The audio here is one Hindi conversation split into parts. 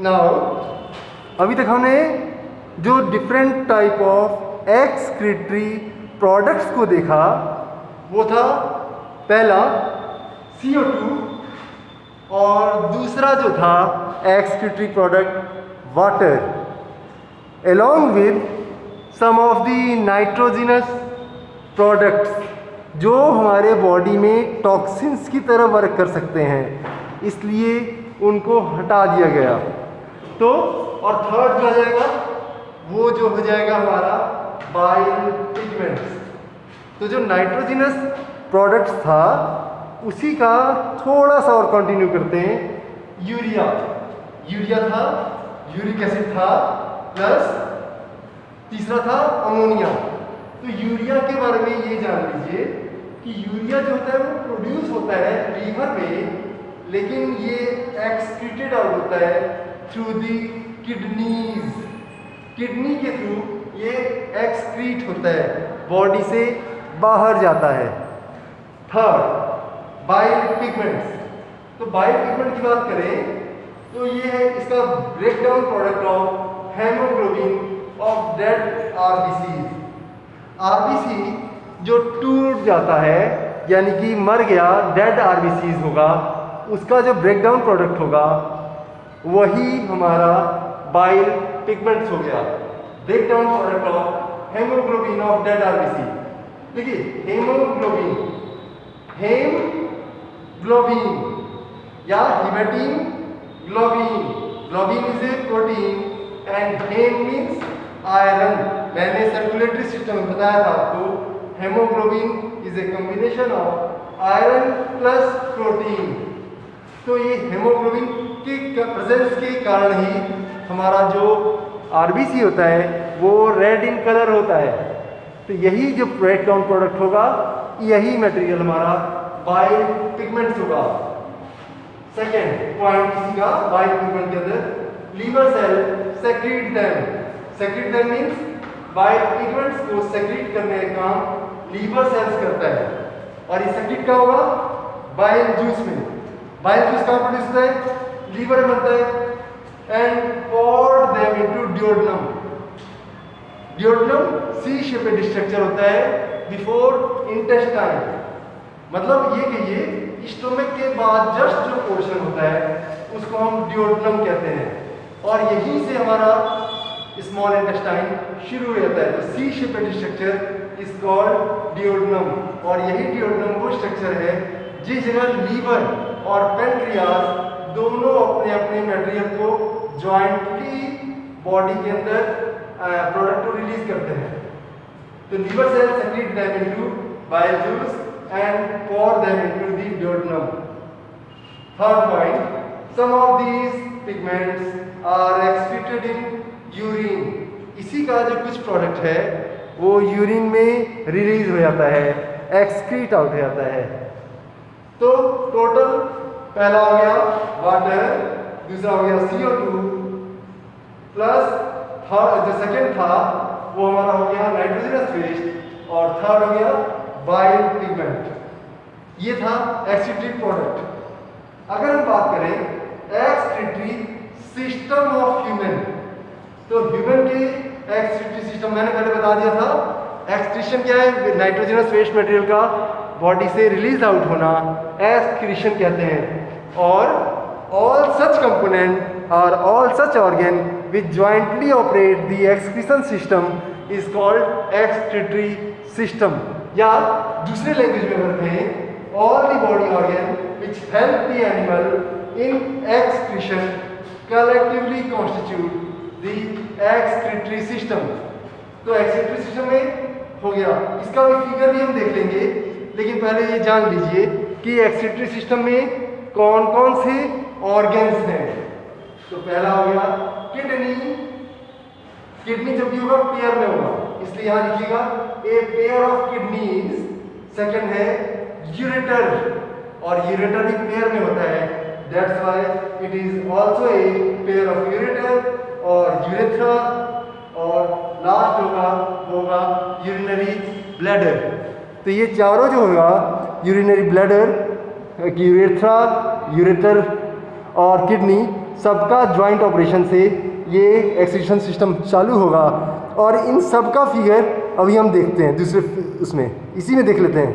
नाउ अभी तक हमने जो different type of excretory products को देखा वो था पहला CO2 और दूसरा जो था excretory product water, along with some of the nitrogenous products जो हमारे बॉडी में टॉक्सिन्स की तरह वर्क कर सकते हैं, इसलिए उनको हटा दिया गया। तो और थर्ड जो जाएगा वो जो हो जाएगा हमारा बाइल पिगमेंट्स। तो जो नाइट्रोजिनस प्रोडक्ट्स था उसी का थोड़ा सा और कंटिन्यू करते हैं। यूरिया था, यूरिक एसिड था, प्लस तीसरा था अमोनिया। तो यूरिया के बारे में ये जान लीजिए कि यूरिया जो होता है वो प्रोड्यूस होता है लीवर में, लेकिन ये एक्सक्रीटेड आउट होता है थ्रू दी किडनीज। किडनी के थ्रू ये एक्सक्रीट होता है, बॉडी से बाहर जाता है। Third bile pigments. तो बाइल पिगमेंट की बात करें तो ये है इसका breakdown product of haemoglobin of dead RBC. RBC जो टूट जाता है यानी कि मर गया, डेड आरबीसीज होगा, उसका जो ब्रेकडाउन प्रोडक्ट होगा वही हमारा बाइल पिगमेंट्स हो गया, breakdown product of haemoglobin of dead RBC. देखिए हेमोग्लोबिन, हेमग्लोबिन या haematin globin, globin is a protein and haem means iron. मैंने सर्कुलेटरी सिस्टम में बताया था आपको, haemoglobin is a combination of iron plus protein. तो ये हेमोग्लोबिन के प्रेजेंस के कारण ही हमारा जो आरबीसी होता है वो रेड इन कलर होता है। तो यही जो ब्रेकडाउन प्रोडक्ट होगा, यही मटेरियल हमारा बाइल पिगमेंट्स होगा। सेकेंड पॉइंट किसी का बाइल पिगमेंट के अंदर liver cell secrete them. Secrete them means bile pigments को सेक्रीट करने का काम लीवर सेल्स करता है। और ये सेक्रीट कहाँ होगा? बाइल जूस में। बाइल जूस कहाँ प्रोड्यूस होता है? लीवर में बनता है। And pour them into duodenum. Duodenum C shaped structure होता है बिफोर इंटेस्टाइन। मतलब ये कहिए स्टोमक के बाद जस्ट जो पोर्शन होता है उसको हम ड्यूोडेनम कहते हैं, और यहीं से हमारा स्मॉल इंटेस्टाइन शुरू हो जाता है। तो C shaped structure is called duodenum, और यही ड्यूोडेनम वो स्ट्रक्चर है जिस जगह लीवर और पेनक्रियास दोनों अपने अपने मटेरियल को जॉइंटली बॉडी के अंदर प्रोडक्ट को रिलीज करते हैं। तो liver cell secrete them into bile juice and pour them into the duodenum. Third point, some of these pigments are excreted in urine. इसी का जो कुछ प्रोडक्ट है वो यूरिन में रिलीज हो जाता है, एक्सक्रीट आउट हो जाता है। तो टोटल पहला हो गया वाटर, दूसरा हो गया CO2, प्लस थर्ड जो सेकेंड था वो हमारा हो गया नाइट्रोजनस वेस्ट, और थर्ड हो गया बाइल पिगमेंट। ये था एक्सक्रीटरी प्रोडक्ट। अगर हम बात करें एक्सक्रीटरी सिस्टम ऑफ ह्यूमन, तो ह्यूमन के एक्सक्रीटरी सिस्टम मैंने पहले बता दिया था। एक्सक्रीशन क्या है? नाइट्रोजनस वेस्ट मटेरियल का बॉडी से रिलीज आउट होना एक्सक्रीशन कहते हैं। और ऑल सच कंपोनेंट और all such organ which jointly operate the excretion system is called excretory system. या दूसरे लैंग्वेज में अगर कहें, all the body organ which help the animal in excretion collectively constitute the excretory system. तो एक्सक्रीटरी सिस्टम में हो गया, इसका भी फिगर भी हम देख लेंगे, लेकिन पहले ये जान लीजिए कि एक्सक्रीटरी सिस्टम में कौन कौन से ऑर्गन्स हैं। तो पहला हो गया किडनी। किडनी जब भी होगा पेयर में होगा, इसलिए यहां लिखिएगा a pair of kidneys. Second है यूरेटर, और यूरेटर भी पेयर में होता है, that's why it is also a pair of ureter और यूरेथ्रा। और लास्ट होगा यूरिनरी ब्लैडर। तो ये चारों जो होगा यूरिनरी ब्लैडर, यूरेथ्रा, यूरेटर और किडनी, सबका जॉइंट ऑपरेशन से ये एक्सक्रीशन सिस्टम चालू होगा। और इन सब का फिगर अभी हम देखते हैं दूसरे उसमें, इसी में देख लेते हैं।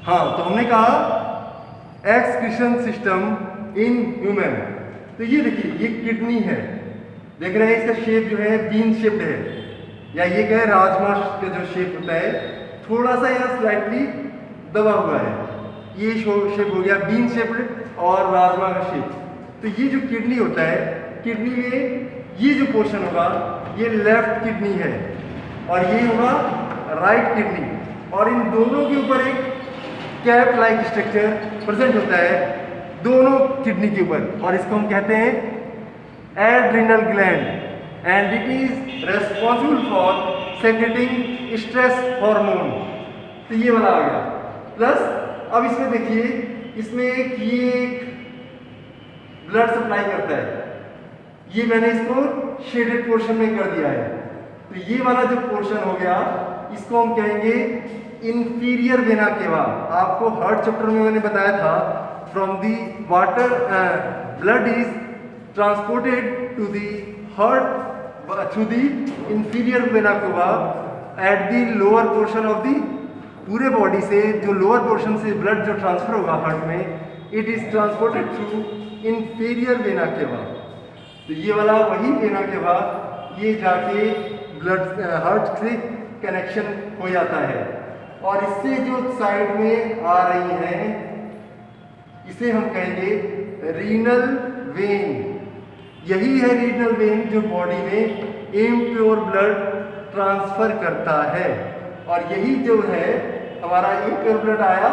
हाँ, तो हमने कहा एक्सक्रीशन सिस्टम इन ह्यूमन। तो ये देखिए, ये किडनी है, देख रहे हैं, इसका शेप जो है बीन शेप्ड है, या ये कहे राजमा का जो शेप होता है, थोड़ा सा यहाँ स्लाइटली दबा हुआ है। ये शेप हो गया बीन शेप्ड और राजमा का शेप। तो ये जो किडनी होता है, किडनी में ये जो पोर्शन होगा ये लेफ्ट किडनी है और ये होगा राइट किडनी, और इन दोनों के ऊपर एक कैप लाइक स्ट्रक्चर प्रेजेंट होता है दोनों किडनी के ऊपर, और इसको हम कहते हैं adrenal gland, and it is responsible for secreting stress hormone. तो ये वाला आ गया। प्लस अब इसमें देखिए, इसमें एक ब्लड सप्लाई करता है, ये मैंने इसको शेडेड पोर्शन में कर दिया है। तो ये वाला जो पोर्शन हो गया, इसको हम कहेंगे इंफीरियर वेना केवा। आपको हार्ट चैप्टर में मैंने बताया था, from the water blood is transported to the heart through the inferior vena cava at the lower portion of the, पूरे बॉडी से जो लोअर पोर्शन से ब्लड जो ट्रांसफर होगा हार्ट में, it is transported through inferior vena cava. तो ये वाला वही वेना केवा, ये जाके ब्लड हार्ट से कनेक्शन हो जाता है, और इससे जो साइड में आ रही हैं इसे हम कहेंगे रीनल वेन। यही है रीनल वेन जो बॉडी में इम्प्योर ब्लड ट्रांसफर करता है, और यही जो है हमारा इम्प्योर ब्लड आया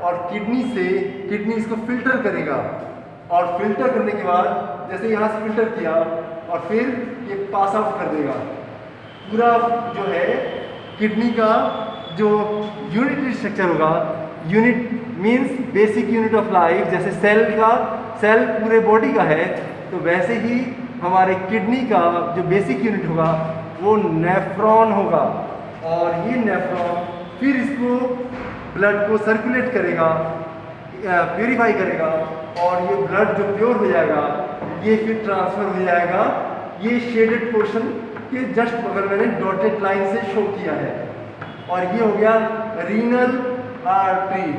और किडनी से, किडनी इसको फिल्टर करेगा, और फिल्टर करने के बाद जैसे यहाँ से फिल्टर किया और फिर ये पास आउट कर देगा। पूरा जो है किडनी का जो यूनिट स्ट्रक्चर होगा, unit means basic unit of life, जैसे सेल का, सेल पूरे बॉडी का है, तो वैसे ही हमारे किडनी का जो बेसिक यूनिट होगा वो नेफ्रॉन होगा, और ये नेफ्रॉन फिर इसको ब्लड को सर्कुलेट करेगा, प्यूरिफाई करेगा, और ये ब्लड जो प्योर हो जाएगा ये फिर ट्रांसफर हो जाएगा। ये शेडेड पोर्शन के जस्ट बगल मैंने डॉटेड लाइन से शो किया है, और ये हो गया रीनल आर्टरी,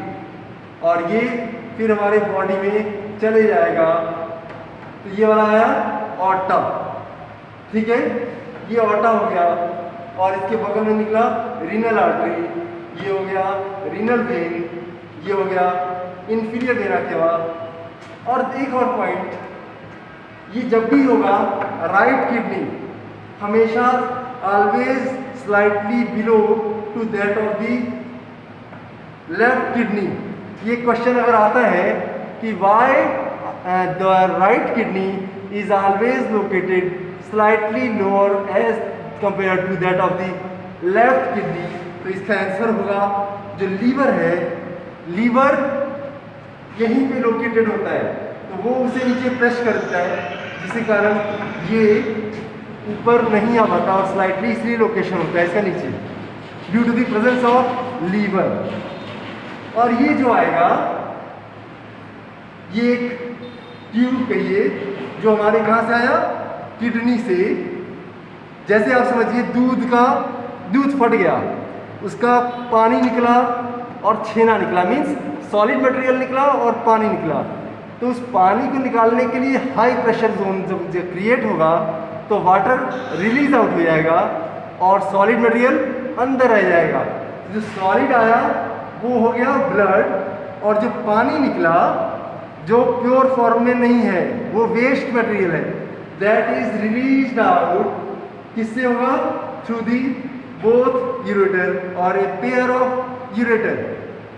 और ये फिर हमारे बॉडी में चले जाएगा। तो ये वाला आया ऑर्टा, ठीक है, ये ऑर्टा हो गया, और इसके बगल में निकला रीनल आर्टरी, ये हो गया रीनल वेन, ये हो गया इंफीरियर वेना केवा। और एक और पॉइंट, ये जब भी होगा राइट किडनी हमेशा always slightly below to that of the left kidney. ये क्वेश्चन अगर आता है कि why the right kidney is always located slightly lower as compare to that of the left kidney, तो इसका आंसर होगा जो लीवर है, लीवर यहीं पे लोकेटेड होता है, तो वो उसे नीचे प्रेस करता है, जिसके कारण ये ऊपर नहीं आ पाता, और स्लाइटली इसलिए लोकेशन होता है इसका नीचे, due to the presence of liver. और ये जो आएगा, ये एक ट्यूब कहिए जो हमारे कहाँ से आया, किडनी से। जैसे आप समझिए दूध फट गया, उसका पानी निकला और छेना निकला, मीन्स सॉलिड मटेरियल निकला और पानी निकला। तो उस पानी को निकालने के लिए हाई प्रेशर जोन जब क्रिएट होगा तो वाटर रिलीज आउट हो जाएगा और सॉलिड मटेरियल अंदर रह जाएगा। जो सॉलिड आया वो हो गया ब्लड, और जो पानी निकला जो प्योर फॉर्म में नहीं है वो वेस्ट मटेरियल है, दैट इज रिलीज्ड आउट। किससे होगा? थ्रू दी बोथ यूरेटर और ए पेयर ऑफ यूरेटर,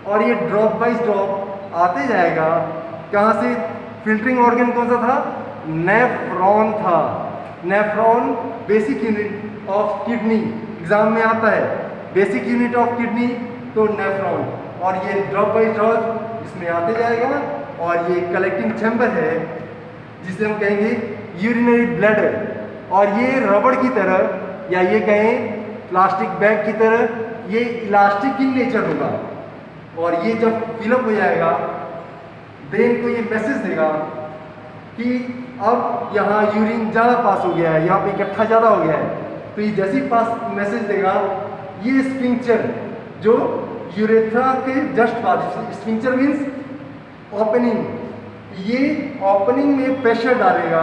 और ये ड्रॉप बाई ड्रॉप आते जाएगा। कहाँ से? फिल्टरिंग ऑर्गन कौन सा था? नेफ्रॉन था। Nephron basic unit of kidney, exam में आता है बेसिक यूनिट ऑफ किडनी, तो नेफ्रॉन, और ये ड्रॉप बाई ड्रॉप इसमें आते जाएगा। और ये कलेक्टिंग चैम्बर है जिसे हम कहेंगे यूरिनरी ब्लैडर, और ये रबड़ की तरह या ये कहें प्लास्टिक बैग की तरह ये इलास्टिक इन नेचर होगा, और ये जब फिलअप हो जाएगा ब्रेन को ये मैसेज देगा कि अब यहाँ यूरिन ज़्यादा पास हो गया है, यहाँ पे इकट्ठा ज़्यादा हो गया है, तो ये जैसे ही पास मैसेज देगा, ये स्फिंक्चर जो यूरेथ्रा के जस्ट बाद, स्फिंक्चर मीन्स ओपनिंग, ये ओपनिंग में प्रेशर डालेगा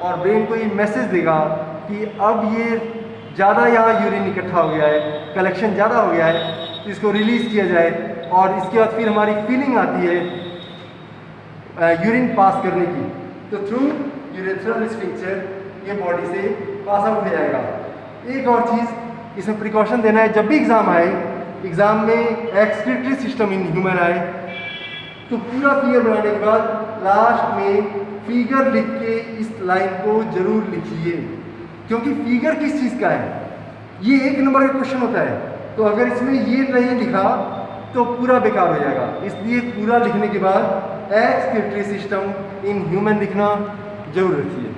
और ब्रेन को ये मैसेज देगा कि अब ये ज़्यादा यहाँ यूरिन इकट्ठा हो गया है, कलेक्शन ज़्यादा हो गया है, तो इसको रिलीज़ किया जाए। और इसके बाद फिर हमारी फीलिंग आती है यूरिन पास करने की, तो थ्रू यूरेथ्रल स्फिंक्चर ये बॉडी से पास आउट हो जाएगा। एक और चीज़ इसमें प्रिकॉशन देना है, जब भी एग्ज़ाम आए, एग्ज़ाम में एक्सक्रीटरी सिस्टम इन ह्यूमन आए, तो पूरा फिगर बनाने के बाद लास्ट में फिगर लिख के इस लाइन को जरूर लिखिए, क्योंकि फिगर किस चीज़ का है, ये 1 नंबर का क्वेश्चन होता है, तो अगर इसमें ये नहीं लिखा तो पूरा बेकार हो जाएगा। इसलिए पूरा लिखने के बाद एक्सक्रीटरी सिस्टम इन ह्यूमन लिखना जरूर रखिए।